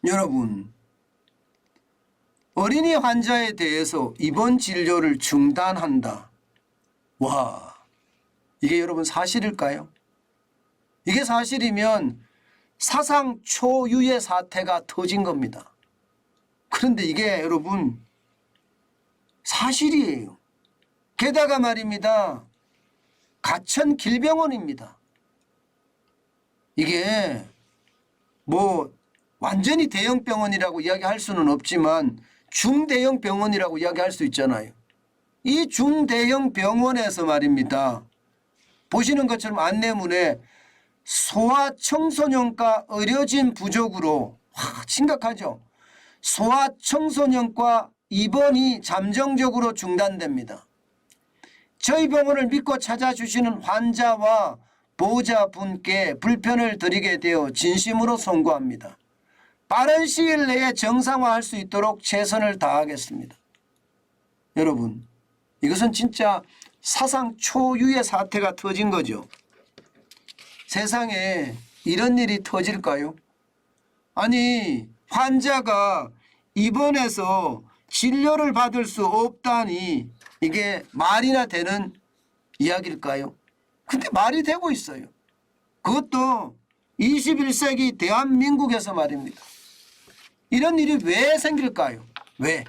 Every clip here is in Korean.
여러분, 어린이 환자에 대해서 입원 진료를 중단한다. 와, 이게 여러분 사실일까요? 이게 사실이면 사상 초유의 사태가 터진 겁니다. 그런데 이게 여러분 사실이에요. 게다가 말입니다. 가천 길병원입니다. 이게 뭐 완전히 대형 병원이라고 이야기할 수는 없지만 중대형 병원이라고 이야기할 수 있잖아요. 이 중대형 병원에서 말입니다. 보시는 것처럼 안내문에 소아청소년과 의료진 부족으로 심각하죠. 소아청소년과 입원이 잠정적으로 중단됩니다. 저희 병원을 믿고 찾아주시는 환자와 보호자분께 불편을 드리게 되어 진심으로 송구합니다. 빠른 시일 내에 정상화할 수 있도록 최선을 다하겠습니다. 여러분, 이것은 진짜 사상 초유의 사태가 터진 거죠. 세상에 이런 일이 터질까요? 아니, 환자가 입원해서 진료를 받을 수 없다니 이게 말이나 되는 이야기일까요? 근데 말이 되고 있어요. 그것도 21세기 대한민국에서 말입니다. 이런 일이 왜 생길까요? 왜?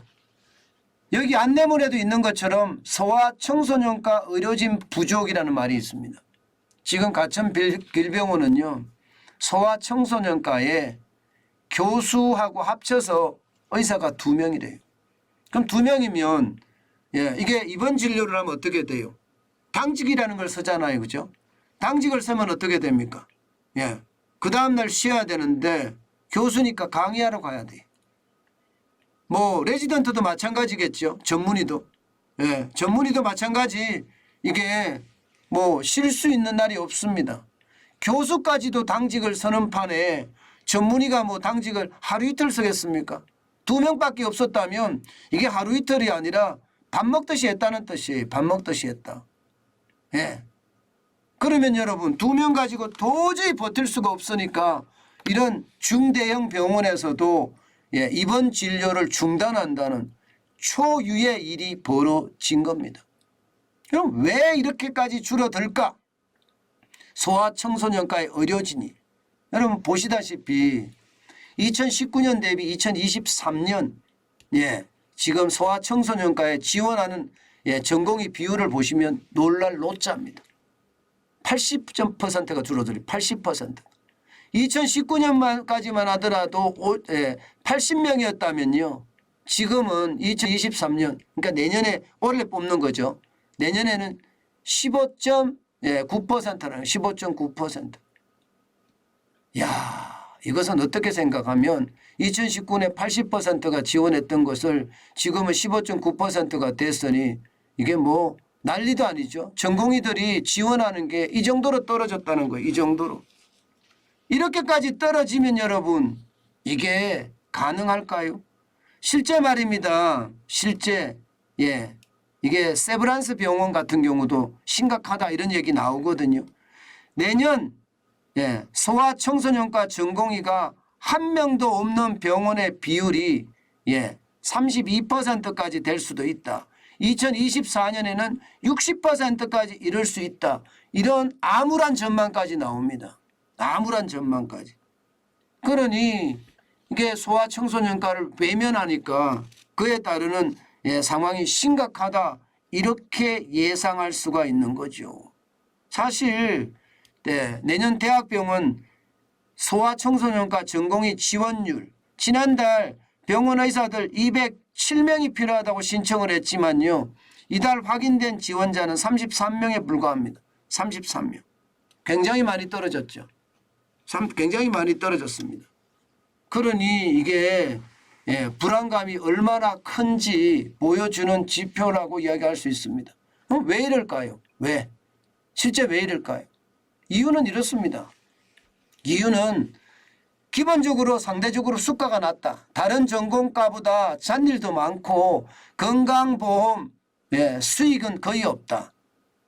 여기 안내문에도 있는 것처럼 소아청소년과 의료진 부족이라는 말이 있습니다. 지금 가천 길병원은요, 소아청소년과에 교수하고 합쳐서 의사가 2명이래요. 그럼 2명이면 이게 입원 진료를 하면 어떻게 돼요? 당직이라는 걸 쓰잖아요. 그죠? 당직을 쓰면 어떻게 됩니까? 그 다음날 쉬어야 되는데 교수니까 강의하러 가야 돼. 뭐 레지던트도 마찬가지겠죠. 전문의도. 전문의도 마찬가지. 이게 뭐 쉴 수 있는 날이 없습니다. 교수까지도 당직을 서는 판에 전문의가 뭐 당직을 하루 이틀 쓰겠습니까? 2명밖에 없었다면 이게 하루 이틀이 아니라 밥 먹듯이 했다는 뜻이에요. 밥 먹듯이 했다. 그러면 여러분 2명 가지고 도저히 버틸 수가 없으니까 이런 중대형 병원에서도 입원 진료를 중단한다는 초유의 일이 벌어진 겁니다. 그럼 왜 이렇게까지 줄어들까? 소아청소년과의 의료진이 여러분 보시다시피 2019년 대비 2023년 지금 소아청소년과에 지원하는 전공의 비율을 보시면 놀랄 노자입니다. 80%가 줄어들어요. 80%. 2019년까지만 하더라도 80명이었다면요. 지금은 2023년 그러니까 내년에 올해 뽑는 거죠. 내년에는 15.9%라는 15.9%. 야, 이것은 어떻게 생각하면 2019년에 80%가 지원했던 것을 지금은 15.9%가 됐으니 이게 뭐 난리도 아니죠. 전공의들이 지원하는 게 이 정도로 떨어졌다는 거예요. 이 정도로. 이렇게까지 떨어지면 여러분 이게 가능할까요? 실제 말입니다. 실제 이게 세브란스 병원 같은 경우도 심각하다 이런 얘기 나오거든요. 내년 소아청소년과 전공의가 한 명도 없는 병원의 비율이 32%까지 될 수도 있다. 2024년에는 60%까지 이룰 수 있다. 이런 암울한 전망까지 나옵니다. 암울한 전망까지. 그러니 이게 소아청소년과를 외면하니까 그에 따르는 상황이 심각하다 이렇게 예상할 수가 있는 거죠. 사실 내년 대학병원 소아청소년과 전공의 지원율 지난달 병원 의사들 207명이 필요하다고 신청을 했지만요. 이달 확인된 지원자는 33명에 불과합니다. 33명. 굉장히 많이 떨어졌죠. 굉장히 많이 떨어졌습니다. 그러니 이게 불안감이 얼마나 큰지 보여주는 지표라고 이야기할 수 있습니다. 그럼 왜 이럴까요? 왜? 실제 왜 이럴까요? 이유는 이렇습니다. 이유는 기본적으로 상대적으로 수가가 낮다. 다른 전공과보다 잔일도 많고 건강보험 수익은 거의 없다.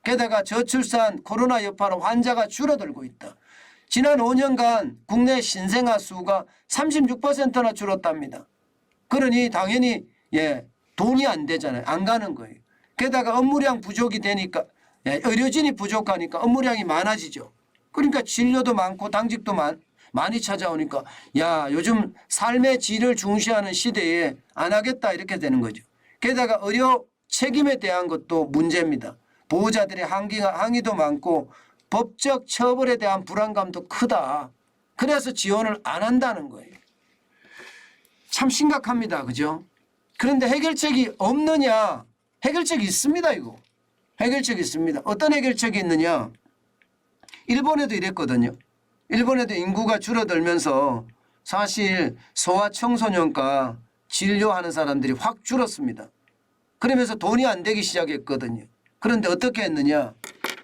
게다가 저출산 코로나 여파로 환자가 줄어들고 있다. 지난 5년간 국내 신생아 수가 36%나 줄었답니다. 그러니 당연히 돈이 안 되잖아요. 안 가는 거예요. 게다가 업무량 부족이 되니까 의료진이 부족하니까 업무량이 많아지죠. 그러니까 진료도 많고 당직도 많이 찾아오니까 야 요즘 삶의 질을 중시하는 시대에 안 하겠다 이렇게 되는 거죠. 게다가 의료 책임에 대한 것도 문제입니다. 보호자들의 항의도 많고 법적 처벌에 대한 불안감도 크다. 그래서 지원을 안 한다는 거예요. 참 심각합니다. 그죠? 그런데 해결책이 없느냐? 해결책이 있습니다. 이거. 해결책이 있습니다. 어떤 해결책이 있느냐? 일본에도 이랬거든요. 일본에도 인구가 줄어들면서 사실 소아청소년과 진료하는 사람들이 확 줄었습니다. 그러면서 돈이 안 되기 시작했거든요. 그런데 어떻게 했느냐?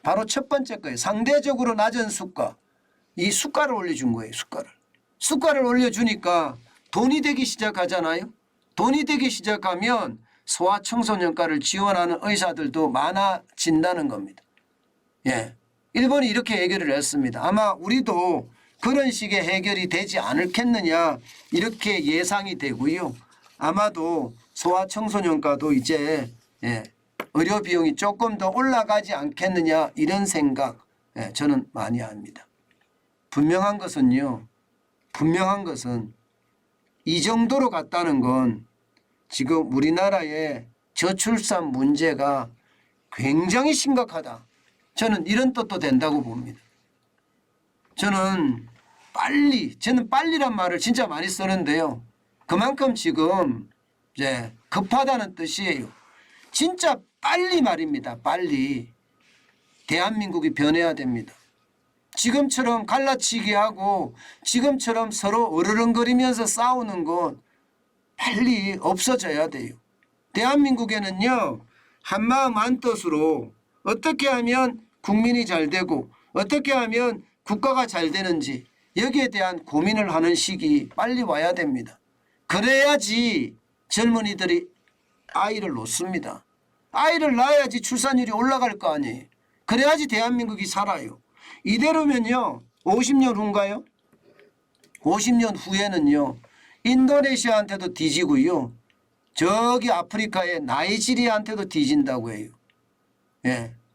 바로 첫 번째 거예요. 상대적으로 낮은 수가. 이 수가를 올려준 거예요. 수가를 올려주니까 돈이 되기 시작하잖아요. 돈이 되기 시작하면 소아청소년과를 지원하는 의사들도 많아진다는 겁니다. 일본이 이렇게 해결을 했습니다. 아마 우리도 그런 식의 해결이 되지 않겠느냐 이렇게 예상이 되고요. 아마도 소아청소년과도 이제 의료 비용이 조금 더 올라가지 않겠느냐 이런 생각 저는 많이 합니다. 분명한 것은 이 정도로 갔다는 건 지금 우리나라의 저출산 문제가 굉장히 심각하다. 저는 이런 뜻도 된다고 봅니다. 저는 빨리란 말을 진짜 많이 쓰는데요. 그만큼 지금 이제 급하다는 뜻이에요. 진짜 빨리 말입니다. 빨리. 대한민국이 변해야 됩니다. 지금처럼 갈라치기 하고 지금처럼 서로 으르렁거리면서 싸우는 건 빨리 없어져야 돼요. 대한민국에는요. 한마음 한뜻으로 어떻게 하면 국민이 잘 되고 어떻게 하면 국가가 잘 되는지 여기에 대한 고민을 하는 시기 빨리 와야 됩니다. 그래야지 젊은이들이 아이를 놓습니다. 아이를 낳아야지 출산율이 올라갈 거 아니에요. 그래야지 대한민국이 살아요. 이대로면요. 50년 후인가요? 50년 후에는요. 인도네시아한테도 뒤지고요. 저기 아프리카의 나이지리아한테도 뒤진다고 해요.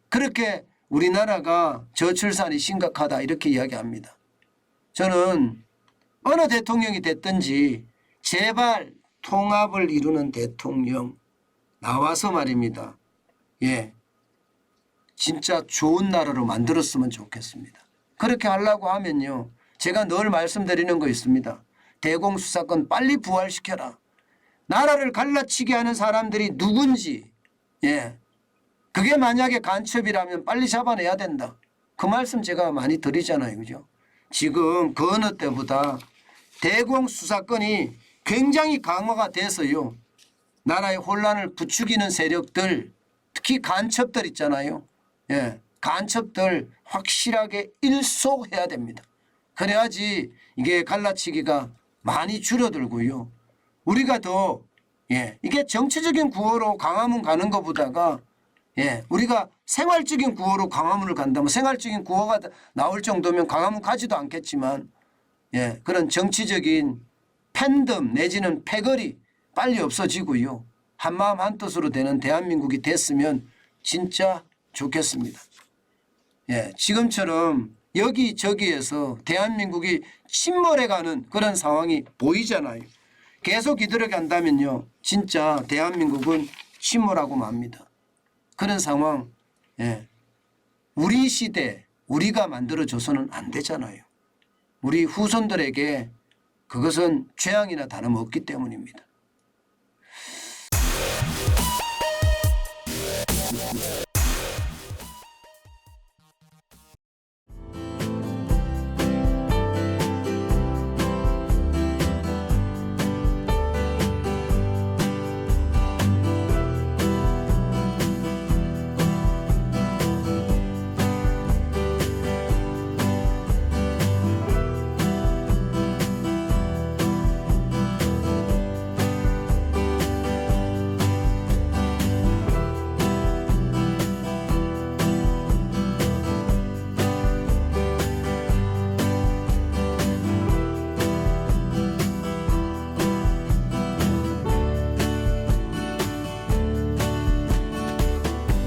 그렇게 우리나라가 저출산이 심각하다 이렇게 이야기합니다. 저는 어느 대통령이 됐든지 제발 통합을 이루는 대통령 나와서 말입니다. 진짜 좋은 나라로 만들었으면 좋겠습니다. 그렇게 하려고 하면요. 제가 늘 말씀드리는 거 있습니다. 대공수사권 빨리 부활시켜라. 나라를 갈라치게 하는 사람들이 누군지 그게 만약에 간첩이라면 빨리 잡아내야 된다. 그 말씀 제가 많이 드리잖아요. 그죠? 지금 그 어느 때보다 대공수사권이 굉장히 강화가 돼서요. 나라의 혼란을 부추기는 세력들 특히 간첩들 있잖아요. 간첩들 확실하게 일소해야 됩니다. 그래야지 이게 갈라치기가 많이 줄어들고요. 우리가 더 이게 정치적인 구호로 광화문 가는 것보다가 우리가 생활적인 구호로 광화문을 간다면 생활적인 구호가 나올 정도면 광화문 가지도 않겠지만 그런 정치적인 팬덤 내지는 패거리 빨리 없어지고요. 한마음 한뜻으로 되는 대한민국이 됐으면 진짜 좋겠습니다. 지금처럼 여기저기에서 대한민국이 침몰해가는 그런 상황이 보이잖아요. 계속 이대로 간다면요. 진짜 대한민국은 침몰하고 맙니다. 그런 상황 우리 시대 우리가 만들어줘서는 안 되잖아요. 우리 후손들에게 그것은 죄악이나 다름없기 때문입니다.